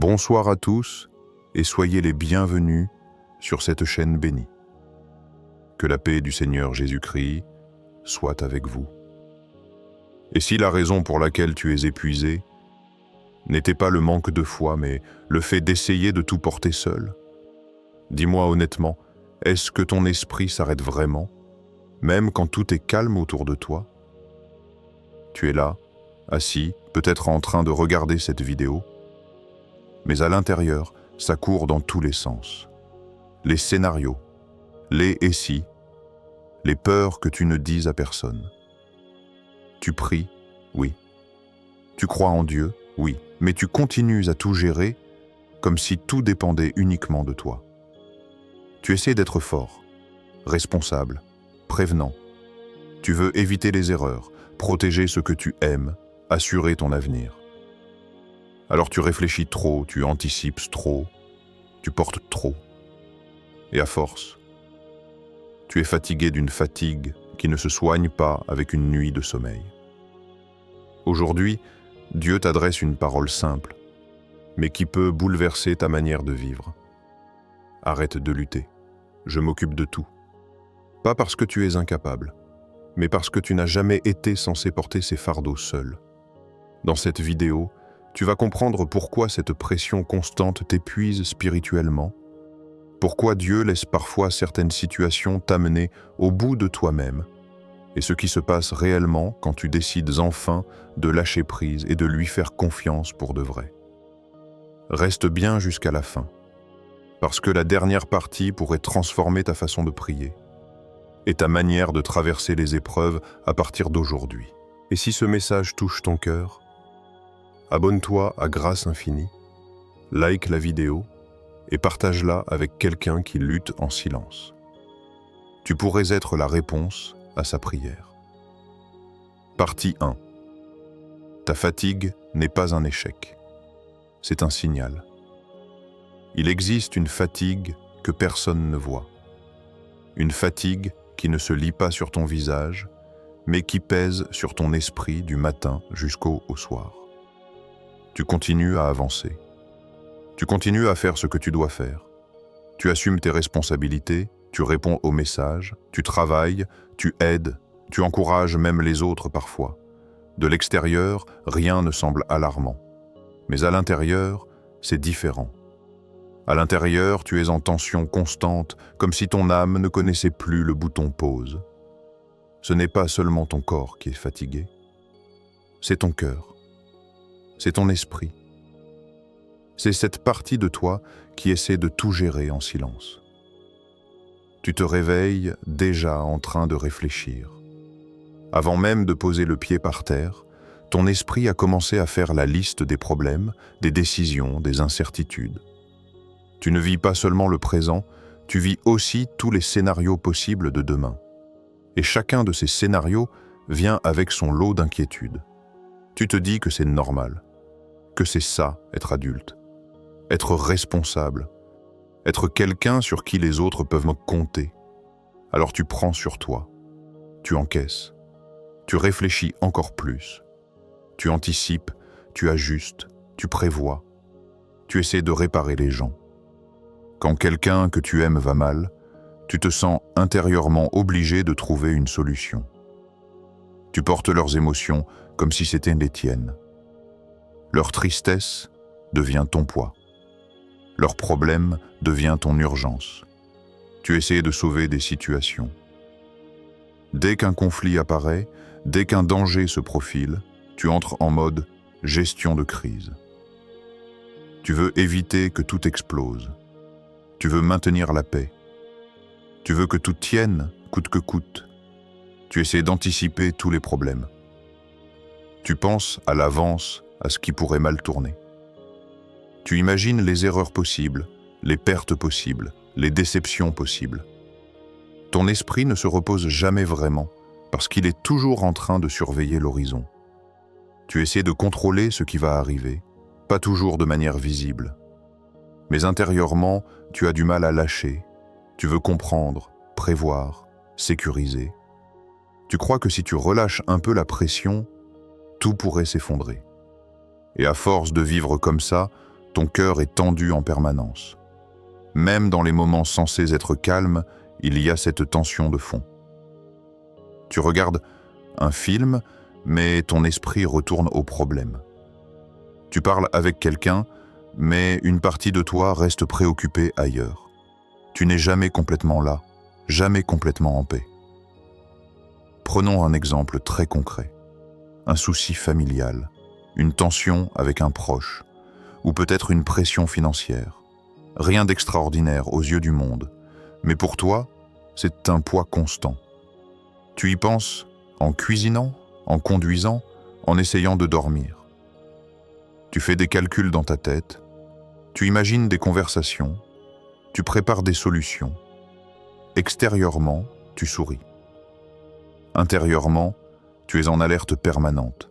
Bonsoir à tous et soyez les bienvenus sur cette chaîne bénie. Que la paix du Seigneur Jésus-Christ soit avec vous. Et si la raison pour laquelle tu es épuisé n'était pas le manque de foi, mais le fait d'essayer de tout porter seul, dis-moi honnêtement, est-ce que ton esprit s'arrête vraiment, même quand tout est calme autour de toi? Tu es là, assis, peut-être en train de regarder cette vidéo, mais à l'intérieur, ça court dans tous les sens. Les scénarios, les et si, les peurs que tu ne dis à personne. Tu pries, oui. Tu crois en Dieu, oui, mais tu continues à tout gérer comme si tout dépendait uniquement de toi. Tu essaies d'être fort, responsable, prévenant. Tu veux éviter les erreurs, protéger ce que tu aimes, assurer ton avenir. Alors tu réfléchis trop, tu anticipes trop, tu portes trop. Et à force, tu es fatigué d'une fatigue qui ne se soigne pas avec une nuit de sommeil. Aujourd'hui, Dieu t'adresse une parole simple, mais qui peut bouleverser ta manière de vivre. Arrête de lutter, je m'occupe de tout. Pas parce que tu es incapable, mais parce que tu n'as jamais été censé porter ces fardeaux seul. Dans cette vidéo, tu vas comprendre pourquoi cette pression constante t'épuise spirituellement, pourquoi Dieu laisse parfois certaines situations t'amener au bout de toi-même, et ce qui se passe réellement quand tu décides enfin de lâcher prise et de lui faire confiance pour de vrai. Reste bien jusqu'à la fin, parce que la dernière partie pourrait transformer ta façon de prier et ta manière de traverser les épreuves à partir d'aujourd'hui. Et si ce message touche ton cœur, abonne-toi à Grâce Infinie, like la vidéo et partage-la avec quelqu'un qui lutte en silence. Tu pourrais être la réponse à sa prière. Partie 1. Ta fatigue n'est pas un échec. C'est un signal. Il existe une fatigue que personne ne voit. Une fatigue qui ne se lit pas sur ton visage, mais qui pèse sur ton esprit du matin jusqu'au soir. Tu continues à avancer. Tu continues à faire ce que tu dois faire. Tu assumes tes responsabilités, tu réponds aux messages, tu travailles, tu aides, tu encourages même les autres parfois. De l'extérieur, rien ne semble alarmant. Mais à l'intérieur, c'est différent. À l'intérieur, tu es en tension constante, comme si ton âme ne connaissait plus le bouton pause. Ce n'est pas seulement ton corps qui est fatigué, c'est ton cœur. C'est ton esprit. C'est cette partie de toi qui essaie de tout gérer en silence. Tu te réveilles déjà en train de réfléchir. Avant même de poser le pied par terre, ton esprit a commencé à faire la liste des problèmes, des décisions, des incertitudes. Tu ne vis pas seulement le présent, tu vis aussi tous les scénarios possibles de demain. Et chacun de ces scénarios vient avec son lot d'inquiétudes. Tu te dis que c'est normal, que c'est ça, être adulte, être responsable, être quelqu'un sur qui les autres peuvent compter. Alors tu prends sur toi, tu encaisses, tu réfléchis encore plus, tu anticipes, tu ajustes, tu prévois, tu essaies de réparer les gens. Quand quelqu'un que tu aimes va mal, tu te sens intérieurement obligé de trouver une solution. Tu portes leurs émotions comme si c'était les tiennes. Leur tristesse devient ton poids. Leur problème devient ton urgence. Tu essaies de sauver des situations. Dès qu'un conflit apparaît, dès qu'un danger se profile, tu entres en mode gestion de crise. Tu veux éviter que tout explose. Tu veux maintenir la paix. Tu veux que tout tienne, coûte que coûte. Tu essaies d'anticiper tous les problèmes. Tu penses à l'avance à ce qui pourrait mal tourner. Tu imagines les erreurs possibles, les pertes possibles, les déceptions possibles. Ton esprit ne se repose jamais vraiment parce qu'il est toujours en train de surveiller l'horizon. Tu essaies de contrôler ce qui va arriver, pas toujours de manière visible. Mais intérieurement, tu as du mal à lâcher. Tu veux comprendre, prévoir, sécuriser. Tu crois que si tu relâches un peu la pression, tout pourrait s'effondrer. Et à force de vivre comme ça, Ton cœur est tendu en permanence. Même dans les moments censés être calmes, il y a cette tension de fond. Tu regardes un film, mais ton esprit retourne au problème. Tu parles avec quelqu'un, mais une partie de toi reste préoccupée ailleurs. Tu n'es jamais complètement là, jamais complètement en paix. Prenons un exemple très concret. Un souci familial, une tension avec un proche, ou peut-être une pression financière. Rien d'extraordinaire aux yeux du monde, mais pour toi, c'est un poids constant. Tu y penses en cuisinant, en conduisant, en essayant de dormir. Tu fais des calculs dans ta tête, tu imagines des conversations, tu prépares des solutions. Extérieurement, tu souris. Intérieurement, tu es en alerte permanente.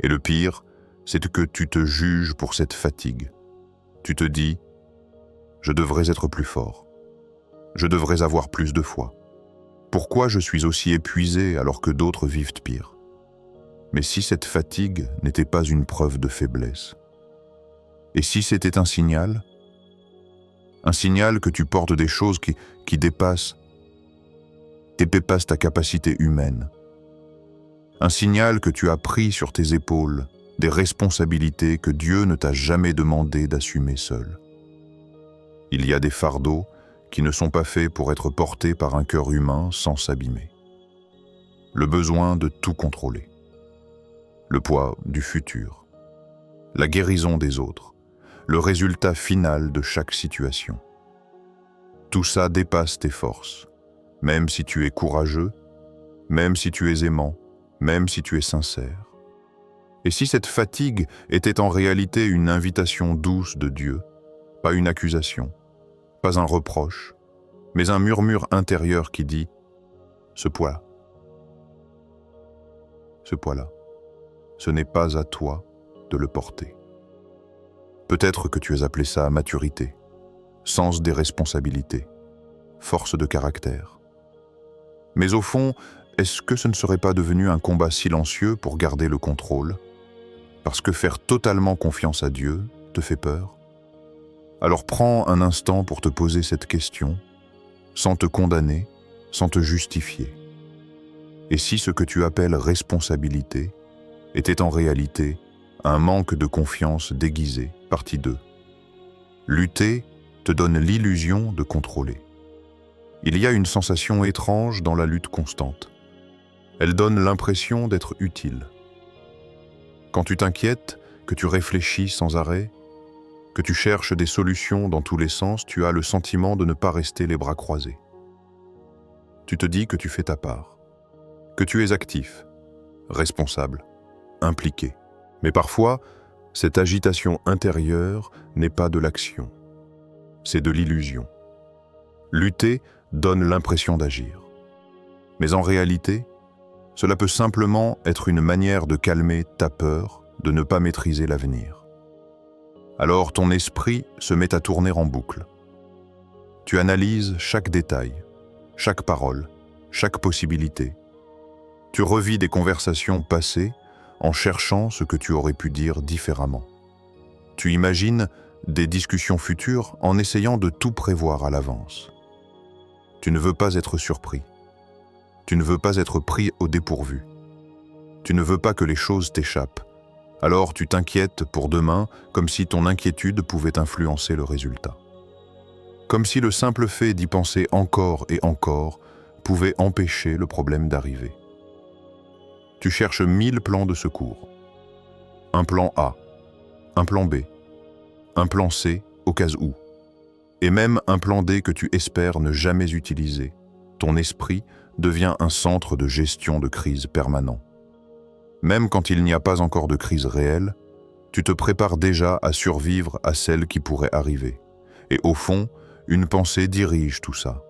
Et le pire, c'est que tu te juges pour cette fatigue. Tu te dis « Je devrais être plus fort. Je devrais avoir plus de foi. Pourquoi je suis aussi épuisé alors que d'autres vivent pire ?» Mais si cette fatigue n'était pas une preuve de faiblesse? Et si c'était un signal? Un signal que tu portes des choses qui dépassent ta capacité humaine. Un signal que tu as pris sur tes épaules, des responsabilités que Dieu ne t'a jamais demandé d'assumer seul. Il y a des fardeaux qui ne sont pas faits pour être portés par un cœur humain sans s'abîmer. Le besoin de tout contrôler. Le poids du futur. La guérison des autres. Le résultat final de chaque situation. Tout ça dépasse tes forces, même si tu es courageux, même si tu es aimant, même si tu es sincère. Et si cette fatigue était en réalité une invitation douce de Dieu, pas une accusation, pas un reproche, mais un murmure intérieur qui dit « ce poids-là, ce n'est pas à toi de le porter ». Peut-être que tu as appelé ça maturité, sens des responsabilités, force de caractère. Mais au fond, est-ce que ce ne serait pas devenu un combat silencieux pour garder le contrôle? Parce que faire totalement confiance à Dieu te fait peur? Alors prends un instant pour te poser cette question, sans te condamner, sans te justifier. Et si ce que tu appelles responsabilité était en réalité un manque de confiance déguisé, partie 2. Lutter te donne l'illusion de contrôler. Il y a une sensation étrange dans la lutte constante. Elle donne l'impression d'être utile. Quand tu t'inquiètes, que tu réfléchis sans arrêt, que tu cherches des solutions dans tous les sens, tu as le sentiment de ne pas rester les bras croisés. Tu te dis que tu fais ta part, que tu es actif, responsable, impliqué. Mais parfois, cette agitation intérieure n'est pas de l'action, c'est de l'illusion. Lutter donne l'impression d'agir. Mais en réalité, cela peut simplement être une manière de calmer ta peur de ne pas maîtriser l'avenir. Alors ton esprit se met à tourner en boucle. Tu analyses chaque détail, chaque parole, chaque possibilité. Tu revis des conversations passées en cherchant ce que tu aurais pu dire différemment. Tu imagines des discussions futures en essayant de tout prévoir à l'avance. Tu ne veux pas être surpris. Tu ne veux pas être pris au dépourvu. Tu ne veux pas que les choses t'échappent. Alors tu t'inquiètes pour demain comme si ton inquiétude pouvait influencer le résultat. Comme si le simple fait d'y penser encore et encore pouvait empêcher le problème d'arriver. Tu cherches 1000 plans de secours. Un plan A, un plan B, un plan C au cas où, et même un plan D que tu espères ne jamais utiliser. Ton esprit devient un centre de gestion de crise permanent. Même quand il n'y a pas encore de crise réelle, tu te prépares déjà à survivre à celle qui pourrait arriver. Et au fond, une pensée dirige tout ça.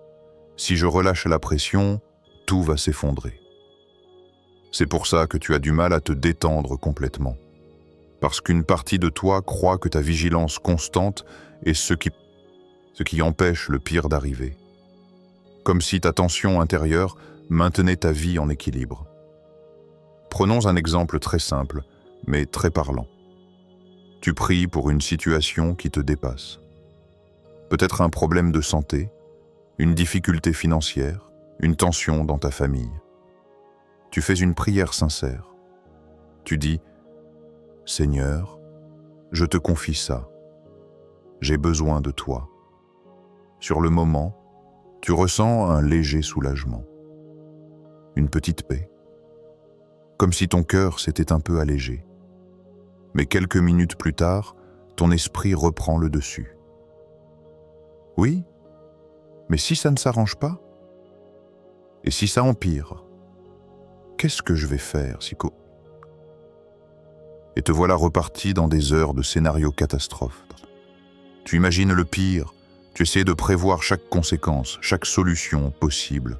Si je relâche la pression, tout va s'effondrer. C'est pour ça que tu as du mal à te détendre complètement. Parce qu'une partie de toi croit que ta vigilance constante est ce qui empêche le pire d'arriver. Comme si ta tension intérieure maintenait ta vie en équilibre. Prenons un exemple très simple, mais très parlant. Tu pries pour une situation qui te dépasse. Peut-être un problème de santé, une difficulté financière, une tension dans ta famille. Tu fais une prière sincère. Tu dis « Seigneur, je te confie ça. J'ai besoin de toi. » Sur le moment, tu ressens un léger soulagement, une petite paix, comme si ton cœur s'était un peu allégé. Mais quelques minutes plus tard, ton esprit reprend le dessus. Oui, mais si ça ne s'arrange pas? Et si ça empire? Qu'est-ce que je vais faire, Siko? Et te voilà reparti dans des heures de scénario catastrophe. Tu imagines le pire, tu essaies de prévoir chaque conséquence, chaque solution possible.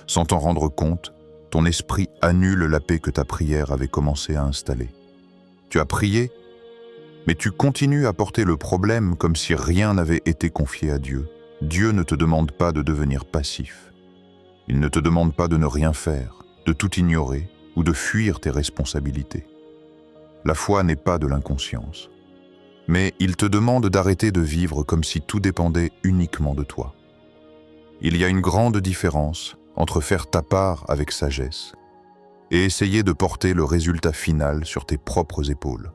Sans t'en rendre compte, ton esprit annule la paix que ta prière avait commencé à installer. Tu as prié, mais tu continues à porter le problème comme si rien n'avait été confié à Dieu. Dieu ne te demande pas de devenir passif. Il ne te demande pas de ne rien faire, de tout ignorer ou de fuir tes responsabilités. La foi n'est pas de l'inconscience. Mais il te demande d'arrêter de vivre comme si tout dépendait uniquement de toi. Il y a une grande différence entre faire ta part avec sagesse et essayer de porter le résultat final sur tes propres épaules,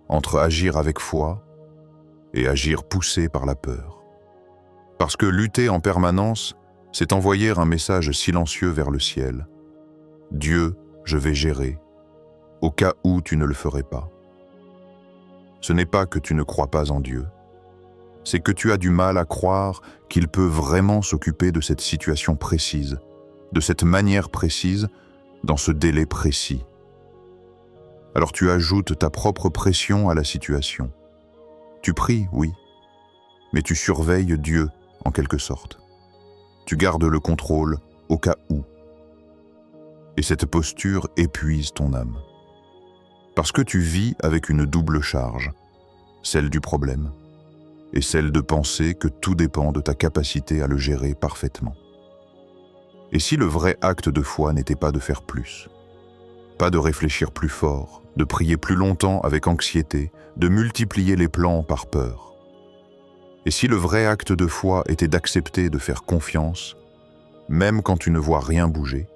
entre agir avec foi et agir poussé par la peur. Parce que lutter en permanence, c'est envoyer un message silencieux vers le ciel. Dieu, je vais gérer, au cas où tu ne le ferais pas. Ce n'est pas que tu ne crois pas en Dieu, c'est que tu as du mal à croire qu'il peut vraiment s'occuper de cette situation précise, de cette manière précise, dans ce délai précis. Alors tu ajoutes ta propre pression à la situation. Tu pries, oui, mais tu surveilles Dieu, en quelque sorte. Tu gardes le contrôle au cas où. Et cette posture épuise ton âme. Parce que tu vis avec une double charge, celle du problème et celle de penser que tout dépend de ta capacité à le gérer parfaitement. Et si le vrai acte de foi n'était pas de faire plus, pas de réfléchir plus fort, de prier plus longtemps avec anxiété, de multiplier les plans par peur? Et si le vrai acte de foi était d'accepter de faire confiance, même quand tu ne vois rien bouger,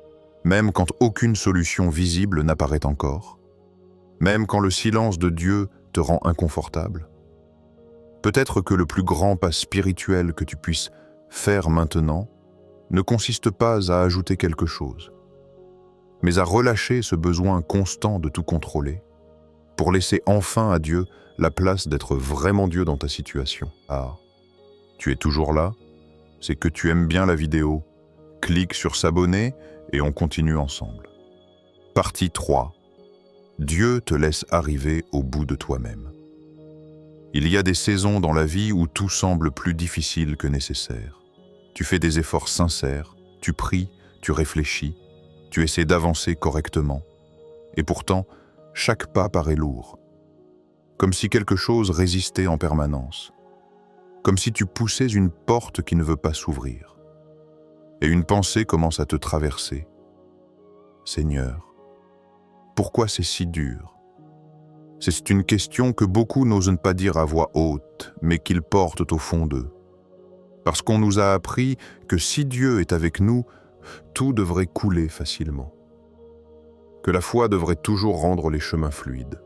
même quand aucune solution visible n'apparaît encore, même quand le silence de Dieu te rend inconfortable? Peut-être que le plus grand pas spirituel que tu puisses faire maintenant ne consiste pas à ajouter quelque chose, mais à relâcher ce besoin constant de tout contrôler, pour laisser enfin à Dieu la place d'être vraiment Dieu dans ta situation. Ah, tu es toujours là? C'est que tu aimes bien la vidéo. Clique sur s'abonner et on continue ensemble. Partie 3. Dieu te laisse arriver au bout de toi-même. Il y a des saisons dans la vie où tout semble plus difficile que nécessaire. Tu fais des efforts sincères, tu pries, tu réfléchis, tu essaies d'avancer correctement. Et pourtant, chaque pas paraît lourd. Comme si quelque chose résistait en permanence. Comme si tu poussais une porte qui ne veut pas s'ouvrir. Et une pensée commence à te traverser. Seigneur, pourquoi c'est si dur? C'est une question que beaucoup n'osent pas dire à voix haute, mais qu'ils portent au fond d'eux. Parce qu'on nous a appris que si Dieu est avec nous, tout devrait couler facilement. Que la foi devrait toujours rendre les chemins fluides.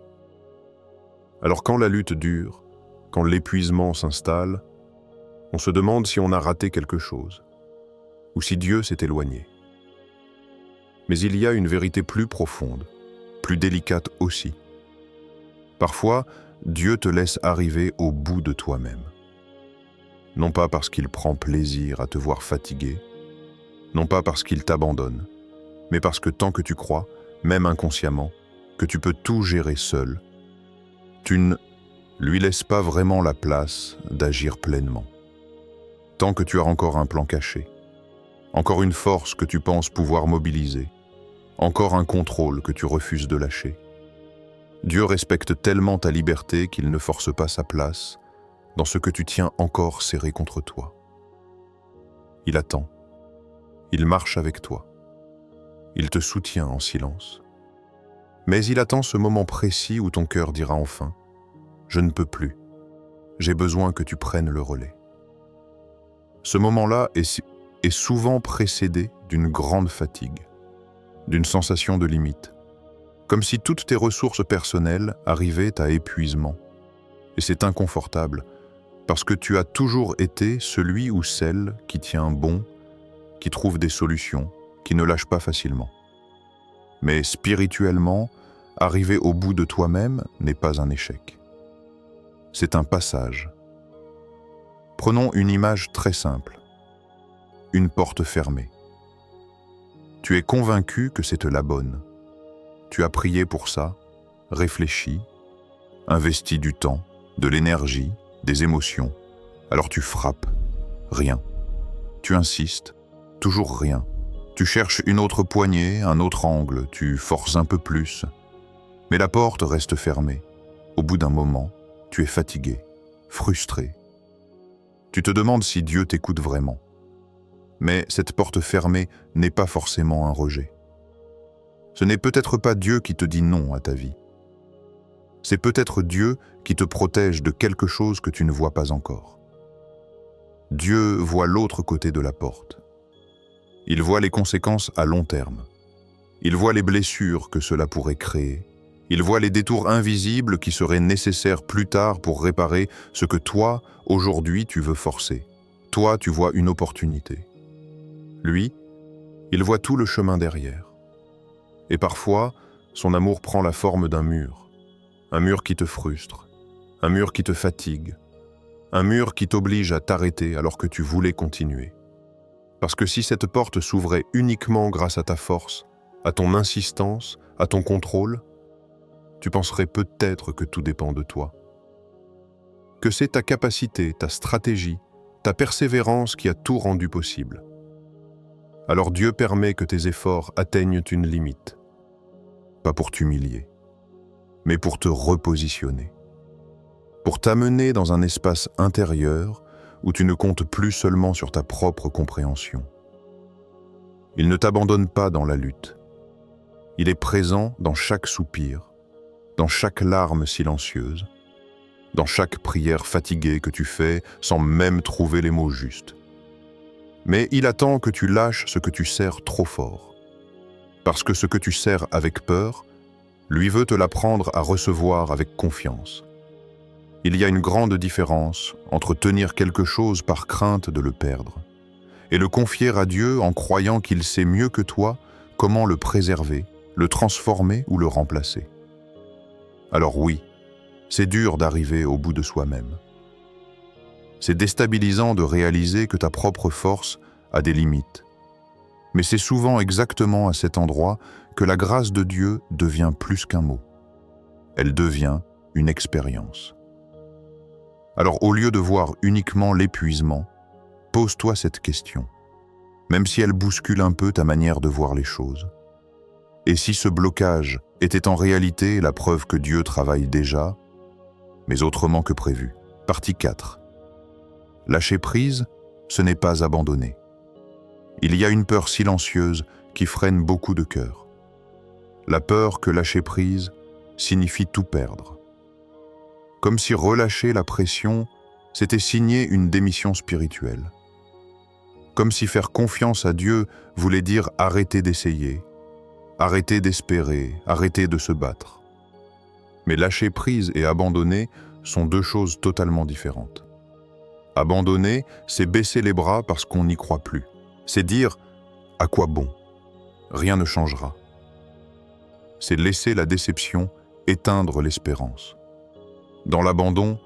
Alors quand la lutte dure, quand l'épuisement s'installe, on se demande si on a raté quelque chose, ou si Dieu s'est éloigné. Mais il y a une vérité plus profonde, plus délicate aussi. Parfois, Dieu te laisse arriver au bout de toi-même. Non pas parce qu'il prend plaisir à te voir fatigué, non pas parce qu'il t'abandonne, mais parce que tant que tu crois, même inconsciemment, que tu peux tout gérer seul, tu ne lui laisses pas vraiment la place d'agir pleinement. Tant que tu as encore un plan caché, encore une force que tu penses pouvoir mobiliser, encore un contrôle que tu refuses de lâcher. Dieu respecte tellement ta liberté qu'il ne force pas sa place dans ce que tu tiens encore serré contre toi. Il attend. Il marche avec toi. Il te soutient en silence. Mais il attend ce moment précis où ton cœur dira enfin « Je ne peux plus. J'ai besoin que tu prennes le relais. Ce moment-là est souvent précédé d'une grande fatigue, d'une sensation de limite, comme si toutes tes ressources personnelles arrivaient à épuisement. Et c'est inconfortable, parce que tu as toujours été celui ou celle qui tient bon, qui trouve des solutions, qui ne lâche pas facilement. Mais spirituellement, arriver au bout de toi-même n'est pas un échec. C'est un passage. Prenons une image très simple. Une porte fermée. Tu es convaincu que c'est la bonne. Tu as prié pour ça, réfléchi, investi du temps, de l'énergie, des émotions. Alors tu frappes. Rien. Tu insistes. Toujours rien. Tu cherches une autre poignée, un autre angle, tu forces un peu plus. Mais la porte reste fermée. Au bout d'un moment, tu es fatigué, frustré. Tu te demandes si Dieu t'écoute vraiment. Mais cette porte fermée n'est pas forcément un rejet. Ce n'est peut-être pas Dieu qui te dit non à ta vie. C'est peut-être Dieu qui te protège de quelque chose que tu ne vois pas encore. Dieu voit l'autre côté de la porte. Il voit les conséquences à long terme. Il voit les blessures que cela pourrait créer. Il voit les détours invisibles qui seraient nécessaires plus tard pour réparer ce que toi, aujourd'hui, tu veux forcer. Toi, tu vois une opportunité. Lui, il voit tout le chemin derrière. Et parfois, son amour prend la forme d'un mur. Un mur qui te frustre, un mur qui te fatigue, un mur qui t'oblige à t'arrêter alors que tu voulais continuer. Parce que si cette porte s'ouvrait uniquement grâce à ta force, à ton insistance, à ton contrôle, tu penserais peut-être que tout dépend de toi. Que c'est ta capacité, ta stratégie, ta persévérance qui a tout rendu possible. Alors Dieu permet que tes efforts atteignent une limite. Pas pour t'humilier, mais pour te repositionner. Pour t'amener dans un espace intérieur où tu ne comptes plus seulement sur ta propre compréhension. Il ne t'abandonne pas dans la lutte. Il est présent dans chaque soupir, dans chaque larme silencieuse, dans chaque prière fatiguée que tu fais sans même trouver les mots justes. Mais il attend que tu lâches ce que tu serres trop fort. Parce que ce que tu serres avec peur, lui veut te l'apprendre à recevoir avec confiance. Il y a une grande différence entre tenir quelque chose par crainte de le perdre et le confier à Dieu en croyant qu'il sait mieux que toi comment le préserver, le transformer ou le remplacer. Alors oui, c'est dur d'arriver au bout de soi-même. C'est déstabilisant de réaliser que ta propre force a des limites. Mais c'est souvent exactement à cet endroit que la grâce de Dieu devient plus qu'un mot. Elle devient une expérience. Alors au lieu de voir uniquement l'épuisement, pose-toi cette question, même si elle bouscule un peu ta manière de voir les choses. Et si ce blocage était en réalité la preuve que Dieu travaille déjà, mais autrement que prévu. Partie 4. Lâcher prise, ce n'est pas abandonner. Il y a une peur silencieuse qui freine beaucoup de cœurs. La peur que lâcher prise signifie tout perdre. Comme si relâcher la pression, c'était signer une démission spirituelle. Comme si faire confiance à Dieu voulait dire arrêter d'essayer, arrêter d'espérer, arrêter de se battre. Mais lâcher prise et abandonner sont deux choses totalement différentes. Abandonner, c'est baisser les bras parce qu'on n'y croit plus. C'est dire « à quoi bon ? Rien ne changera ». C'est laisser la déception éteindre l'espérance. Dans l'abandon,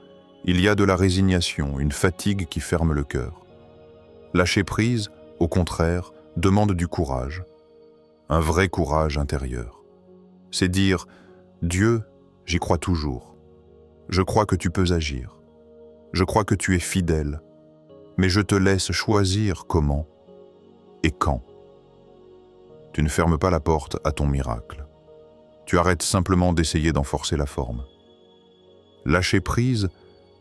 il y a de la résignation, une fatigue qui ferme le cœur. Lâcher prise, au contraire, demande du courage, un vrai courage intérieur. C'est dire « Dieu, j'y crois toujours. Je crois que tu peux agir. Je crois que tu es fidèle, mais je te laisse choisir comment et quand. » Tu ne fermes pas la porte à ton miracle. Tu arrêtes simplement d'essayer d'en forcer la forme. Lâcher prise,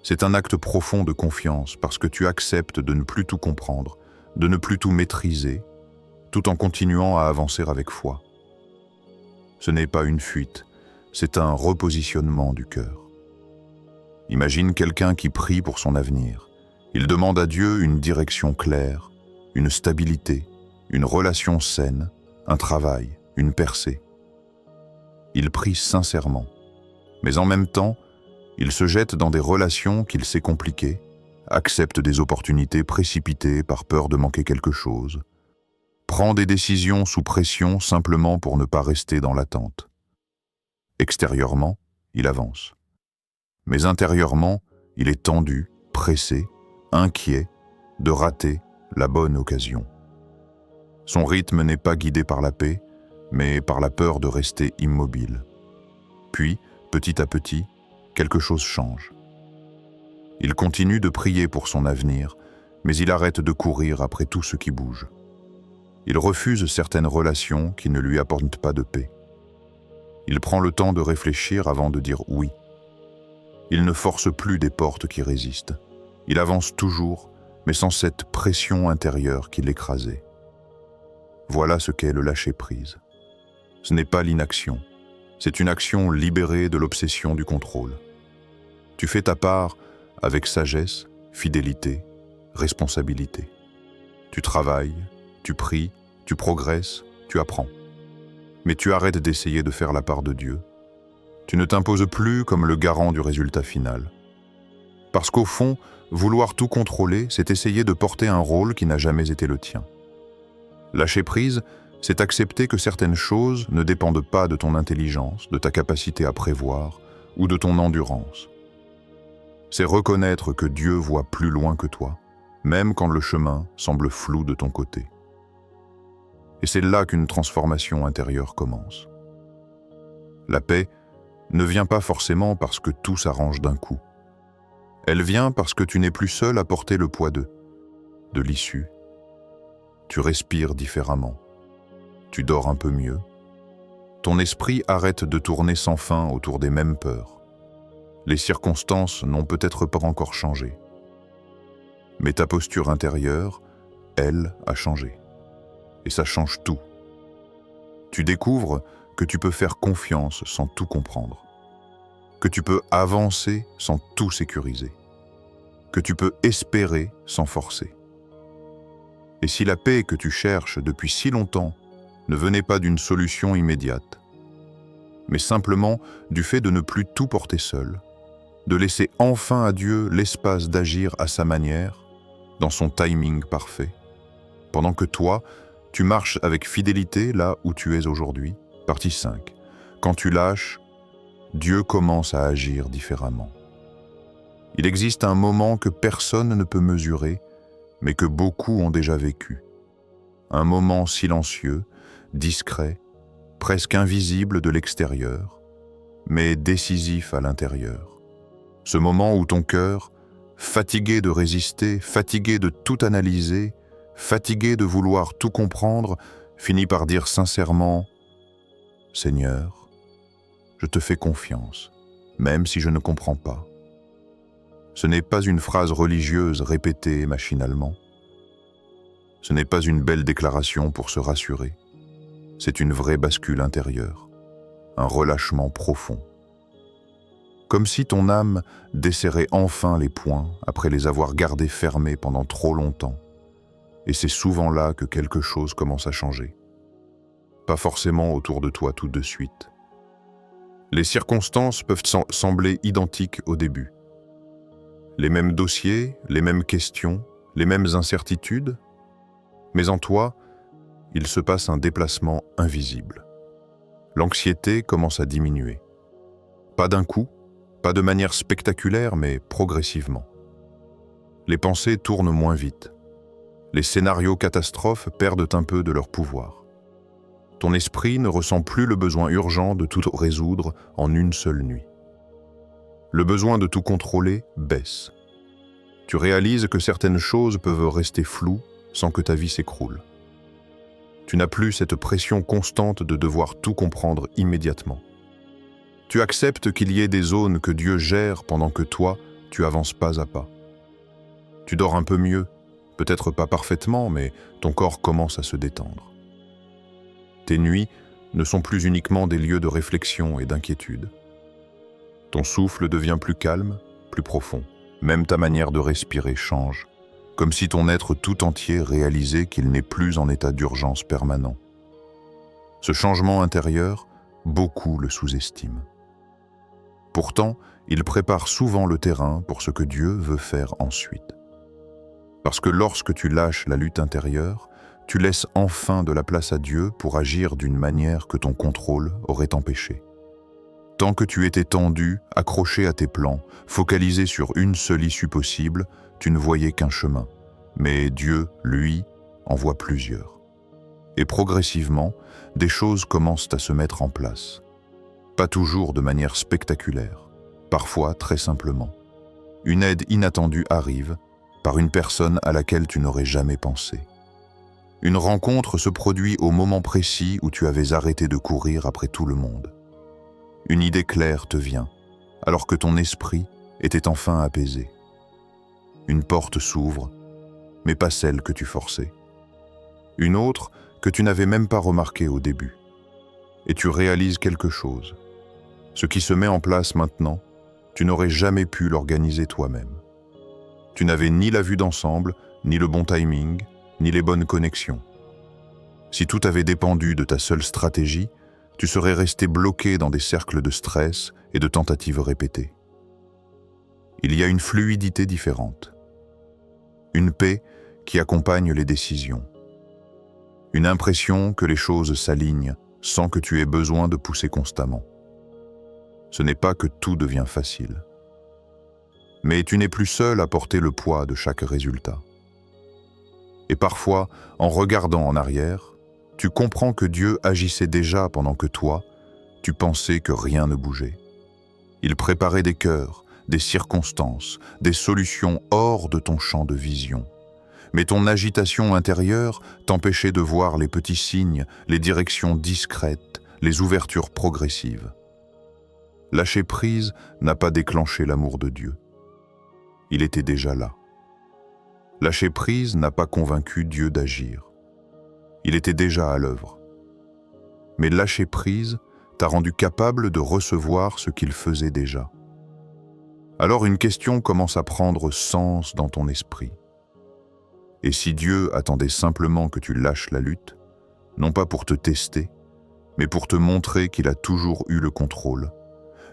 c'est un acte profond de confiance parce que tu acceptes de ne plus tout comprendre, de ne plus tout maîtriser, tout en continuant à avancer avec foi. Ce n'est pas une fuite, c'est un repositionnement du cœur. Imagine quelqu'un qui prie pour son avenir. Il demande à Dieu une direction claire, une stabilité, une relation saine, un travail, une percée. Il prie sincèrement, mais en même temps, il se jette dans des relations qu'il sait compliquées, accepte des opportunités précipitées par peur de manquer quelque chose, prend des décisions sous pression simplement pour ne pas rester dans l'attente. Extérieurement, il avance. Mais intérieurement, il est tendu, pressé, inquiet de rater la bonne occasion. Son rythme n'est pas guidé par la paix, mais par la peur de rester immobile. Puis, petit à petit, quelque chose change. Il continue de prier pour son avenir, mais il arrête de courir après tout ce qui bouge. Il refuse certaines relations qui ne lui apportent pas de paix. Il prend le temps de réfléchir avant de dire oui. Il ne force plus des portes qui résistent. Il avance toujours, mais sans cette pression intérieure qui l'écrasait. Voilà ce qu'est le lâcher-prise. Ce n'est pas l'inaction, c'est une action libérée de l'obsession du contrôle. Tu fais ta part avec sagesse, fidélité, responsabilité. Tu travailles, tu pries, tu progresses, tu apprends. Mais tu arrêtes d'essayer de faire la part de Dieu. Tu ne t'imposes plus comme le garant du résultat final. Parce qu'au fond, vouloir tout contrôler, c'est essayer de porter un rôle qui n'a jamais été le tien. Lâcher prise, c'est accepter que certaines choses ne dépendent pas de ton intelligence, de ta capacité à prévoir ou de ton endurance. C'est reconnaître que Dieu voit plus loin que toi, même quand le chemin semble flou de ton côté. Et c'est là qu'une transformation intérieure commence. La paix ne vient pas forcément parce que tout s'arrange d'un coup. Elle vient parce que tu n'es plus seul à porter le poids de l'issue. Tu respires différemment. Tu dors un peu mieux. Ton esprit arrête de tourner sans fin autour des mêmes peurs. Les circonstances n'ont peut-être pas encore changé. Mais ta posture intérieure, elle, a changé. Et ça change tout. Tu découvres que tu peux faire confiance sans tout comprendre. Que tu peux avancer sans tout sécuriser. Que tu peux espérer sans forcer. Et si la paix que tu cherches depuis si longtemps ne venait pas d'une solution immédiate, mais simplement du fait de ne plus tout porter seul, de laisser enfin à Dieu l'espace d'agir à sa manière, dans son timing parfait, pendant que toi, tu marches avec fidélité là où tu es aujourd'hui. Partie 5. Quand tu lâches, Dieu commence à agir différemment. Il existe un moment que personne ne peut mesurer, mais que beaucoup ont déjà vécu. Un moment silencieux, discret, presque invisible de l'extérieur, mais décisif à l'intérieur. Ce moment où ton cœur, fatigué de résister, fatigué de tout analyser, fatigué de vouloir tout comprendre, finit par dire sincèrement « Seigneur, je te fais confiance, même si je ne comprends pas. » Ce n'est pas une phrase religieuse répétée machinalement. Ce n'est pas une belle déclaration pour se rassurer. C'est une vraie bascule intérieure, un relâchement profond. Comme si ton âme desserrait enfin les poings après les avoir gardés fermés pendant trop longtemps. Et c'est souvent là que quelque chose commence à changer. Pas forcément autour de toi tout de suite. Les circonstances peuvent sembler identiques au début. Les mêmes dossiers, les mêmes questions, les mêmes incertitudes, mais en toi, il se passe un déplacement invisible. L'anxiété commence à diminuer. Pas d'un coup, pas de manière spectaculaire, mais progressivement. Les pensées tournent moins vite. Les scénarios catastrophes perdent un peu de leur pouvoir. Ton esprit ne ressent plus le besoin urgent de tout résoudre en une seule nuit. Le besoin de tout contrôler baisse. Tu réalises que certaines choses peuvent rester floues sans que ta vie s'écroule. Tu n'as plus cette pression constante de devoir tout comprendre immédiatement. Tu acceptes qu'il y ait des zones que Dieu gère pendant que toi, tu avances pas à pas. Tu dors un peu mieux, peut-être pas parfaitement, mais ton corps commence à se détendre. Tes nuits ne sont plus uniquement des lieux de réflexion et d'inquiétude. Ton souffle devient plus calme, plus profond. Même ta manière de respirer change, comme si ton être tout entier réalisait qu'il n'est plus en état d'urgence permanent. Ce changement intérieur, beaucoup le sous-estiment. Pourtant, il prépare souvent le terrain pour ce que Dieu veut faire ensuite. Parce que lorsque tu lâches la lutte intérieure, tu laisses enfin de la place à Dieu pour agir d'une manière que ton contrôle aurait empêché. Tant que tu étais tendu, accroché à tes plans, focalisé sur une seule issue possible, tu ne voyais qu'un chemin. Mais Dieu, lui, en voit plusieurs. Et progressivement, des choses commencent à se mettre en place. Pas toujours de manière spectaculaire, parfois très simplement. Une aide inattendue arrive, par une personne à laquelle tu n'aurais jamais pensé. Une rencontre se produit au moment précis où tu avais arrêté de courir après tout le monde. Une idée claire te vient, alors que ton esprit était enfin apaisé. Une porte s'ouvre, mais pas celle que tu forçais. Une autre que tu n'avais même pas remarquée au début. Et tu réalises quelque chose. Ce qui se met en place maintenant, tu n'aurais jamais pu l'organiser toi-même. Tu n'avais ni la vue d'ensemble, ni le bon timing, ni les bonnes connexions. Si tout avait dépendu de ta seule stratégie, tu serais resté bloqué dans des cercles de stress et de tentatives répétées. Il y a une fluidité différente. Une paix qui accompagne les décisions. Une impression que les choses s'alignent sans que tu aies besoin de pousser constamment. Ce n'est pas que tout devient facile. Mais tu n'es plus seul à porter le poids de chaque résultat. Et parfois, en regardant en arrière, tu comprends que Dieu agissait déjà pendant que toi, tu pensais que rien ne bougeait. Il préparait des cœurs, des circonstances, des solutions hors de ton champ de vision. Mais ton agitation intérieure t'empêchait de voir les petits signes, les directions discrètes, les ouvertures progressives. Lâcher prise n'a pas déclenché l'amour de Dieu. Il était déjà là. Lâcher prise n'a pas convaincu Dieu d'agir. Il était déjà à l'œuvre. Mais lâcher prise t'a rendu capable de recevoir ce qu'il faisait déjà. Alors une question commence à prendre sens dans ton esprit. Et si Dieu attendait simplement que tu lâches la lutte, non pas pour te tester, mais pour te montrer qu'il a toujours eu le contrôle,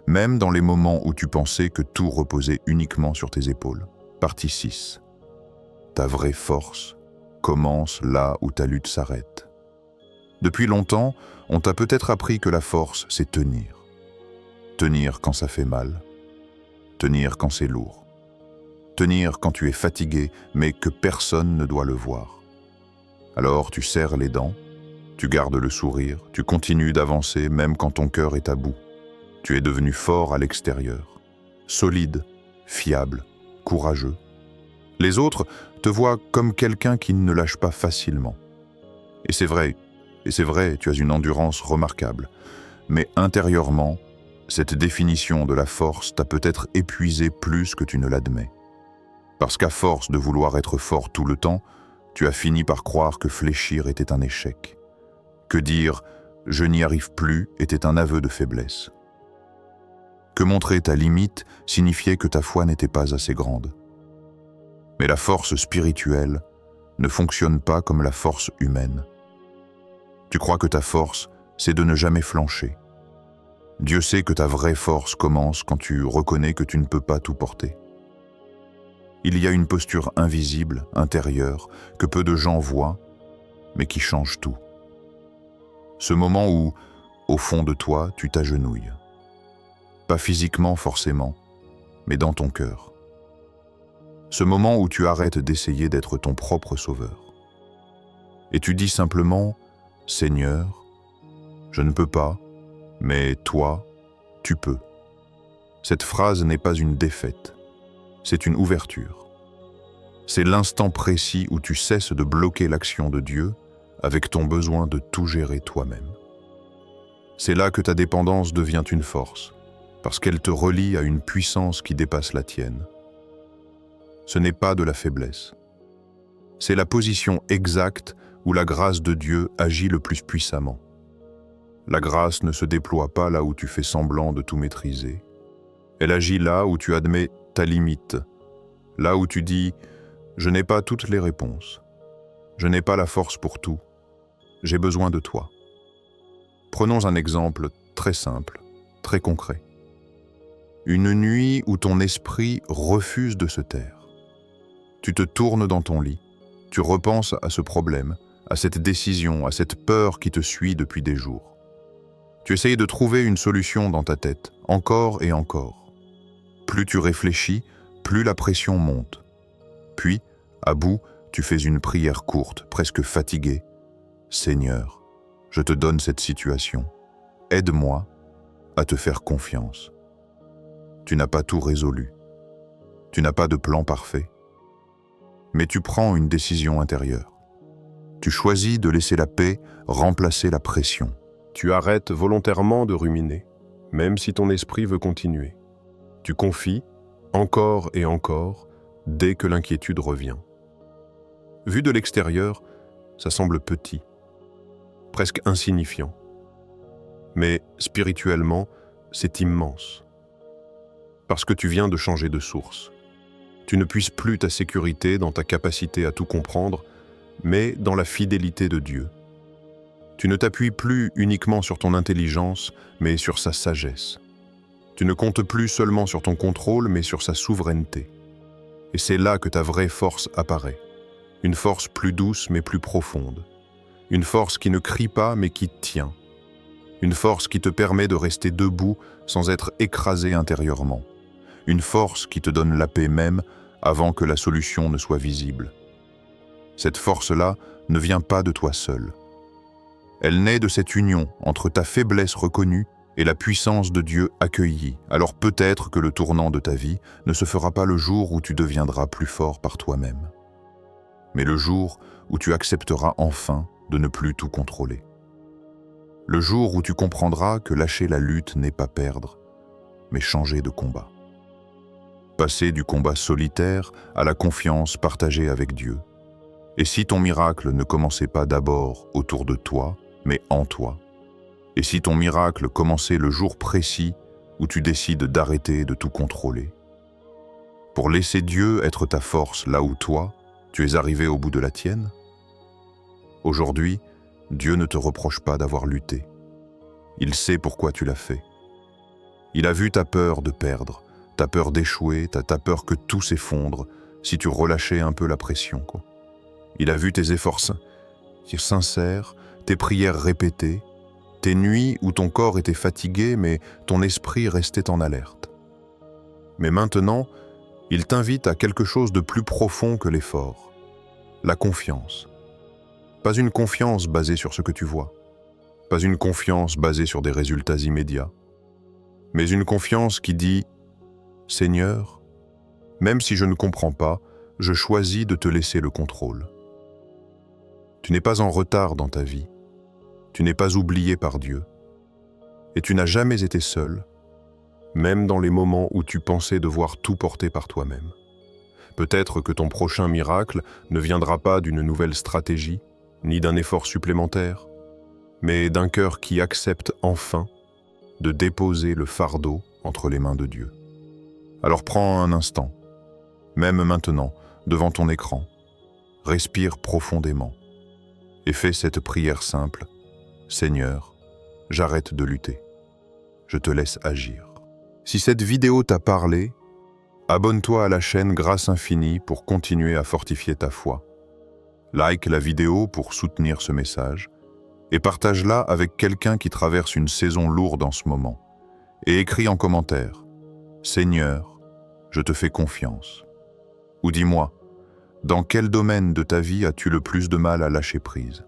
même dans les moments où tu pensais que tout reposait uniquement sur tes épaules. Partie 6. Ta vraie force commence là où ta lutte s'arrête. Depuis longtemps, on t'a peut-être appris que la force, c'est tenir. Tenir quand ça fait mal. Tenir quand c'est lourd. Tenir quand tu es fatigué, mais que personne ne doit le voir. Alors tu serres les dents, tu gardes le sourire, tu continues d'avancer même quand ton cœur est à bout. Tu es devenu fort à l'extérieur, solide, fiable, courageux. Les autres te voient comme quelqu'un qui ne lâche pas facilement. Et c'est vrai, tu as une endurance remarquable. Mais intérieurement, cette définition de la force t'a peut-être épuisé plus que tu ne l'admets. Parce qu'à force de vouloir être fort tout le temps, tu as fini par croire que fléchir était un échec. Que dire « je n'y arrive plus » était un aveu de faiblesse. Que montrer ta limite signifiait que ta foi n'était pas assez grande. Mais la force spirituelle ne fonctionne pas comme la force humaine. Tu crois que ta force, c'est de ne jamais flancher. Dieu sait que ta vraie force commence quand tu reconnais que tu ne peux pas tout porter. Il y a une posture invisible, intérieure, que peu de gens voient, mais qui change tout. Ce moment où, au fond de toi, tu t'agenouilles. Pas physiquement forcément, mais dans ton cœur. Ce moment où tu arrêtes d'essayer d'être ton propre sauveur. Et tu dis simplement « Seigneur, je ne peux pas, mais toi, tu peux ». Cette phrase n'est pas une défaite, c'est une ouverture. C'est l'instant précis où tu cesses de bloquer l'action de Dieu avec ton besoin de tout gérer toi-même. C'est là que ta dépendance devient une force, parce qu'elle te relie à une puissance qui dépasse la tienne. Ce n'est pas de la faiblesse. C'est la position exacte où la grâce de Dieu agit le plus puissamment. La grâce ne se déploie pas là où tu fais semblant de tout maîtriser. Elle agit là où tu admets ta limite, là où tu dis « je n'ai pas toutes les réponses, je n'ai pas la force pour tout, j'ai besoin de toi ». Prenons un exemple très simple, très concret. Une nuit où ton esprit refuse de se taire. Tu te tournes dans ton lit, tu repenses à ce problème, à cette décision, à cette peur qui te suit depuis des jours. Tu essayes de trouver une solution dans ta tête, encore et encore. Plus tu réfléchis, plus la pression monte. Puis, à bout, tu fais une prière courte, presque fatiguée. « Seigneur, je te donne cette situation. Aide-moi à te faire confiance. » Tu n'as pas tout résolu. Tu n'as pas de plan parfait. Mais tu prends une décision intérieure. Tu choisis de laisser la paix remplacer la pression. Tu arrêtes volontairement de ruminer, même si ton esprit veut continuer. Tu confies, encore et encore, dès que l'inquiétude revient. Vu de l'extérieur, ça semble petit, presque insignifiant. Mais spirituellement, c'est immense. Parce que tu viens de changer de source. Tu ne puises plus ta sécurité dans ta capacité à tout comprendre, mais dans la fidélité de Dieu. Tu ne t'appuies plus uniquement sur ton intelligence, mais sur sa sagesse. Tu ne comptes plus seulement sur ton contrôle, mais sur sa souveraineté. Et c'est là que ta vraie force apparaît. Une force plus douce, mais plus profonde. Une force qui ne crie pas, mais qui tient. Une force qui te permet de rester debout sans être écrasé intérieurement. Une force qui te donne la paix même avant que la solution ne soit visible. Cette force-là ne vient pas de toi seul. Elle naît de cette union entre ta faiblesse reconnue et la puissance de Dieu accueillie. Alors peut-être que le tournant de ta vie ne se fera pas le jour où tu deviendras plus fort par toi-même, mais le jour où tu accepteras enfin de ne plus tout contrôler. Le jour où tu comprendras que lâcher la lutte n'est pas perdre, mais changer de combat. Passer du combat solitaire à la confiance partagée avec Dieu. Et si ton miracle ne commençait pas d'abord autour de toi, mais en toi? Et si ton miracle commençait le jour précis où tu décides d'arrêter de tout contrôler? Pour laisser Dieu être ta force là où toi, tu es arrivé au bout de la tienne? Aujourd'hui, Dieu ne te reproche pas d'avoir lutté. Il sait pourquoi tu l'as fait. Il a vu ta peur de perdre, ta peur d'échouer, ta peur que tout s'effondre si tu relâchais un peu la pression, quoi. Il a vu tes efforts sincères, tes prières répétées, tes nuits où ton corps était fatigué mais ton esprit restait en alerte. Mais maintenant, il t'invite à quelque chose de plus profond que l'effort, la confiance. Pas une confiance basée sur ce que tu vois, pas une confiance basée sur des résultats immédiats, mais une confiance qui dit « Seigneur, même si je ne comprends pas, je choisis de te laisser le contrôle. » Tu n'es pas en retard dans ta vie, tu n'es pas oublié par Dieu, et tu n'as jamais été seul, même dans les moments où tu pensais devoir tout porter par toi-même. Peut-être que ton prochain miracle ne viendra pas d'une nouvelle stratégie, ni d'un effort supplémentaire, mais d'un cœur qui accepte enfin de déposer le fardeau entre les mains de Dieu. Alors prends un instant, même maintenant, devant ton écran, respire profondément et fais cette prière simple. Seigneur, j'arrête de lutter. Je te laisse agir. Si cette vidéo t'a parlé, abonne-toi à la chaîne Grâce Infinie pour continuer à fortifier ta foi. Like la vidéo pour soutenir ce message et partage-la avec quelqu'un qui traverse une saison lourde en ce moment. Et écris en commentaire « Seigneur, je te fais confiance ». Ou dis-moi, dans quel domaine de ta vie as-tu le plus de mal à lâcher prise ?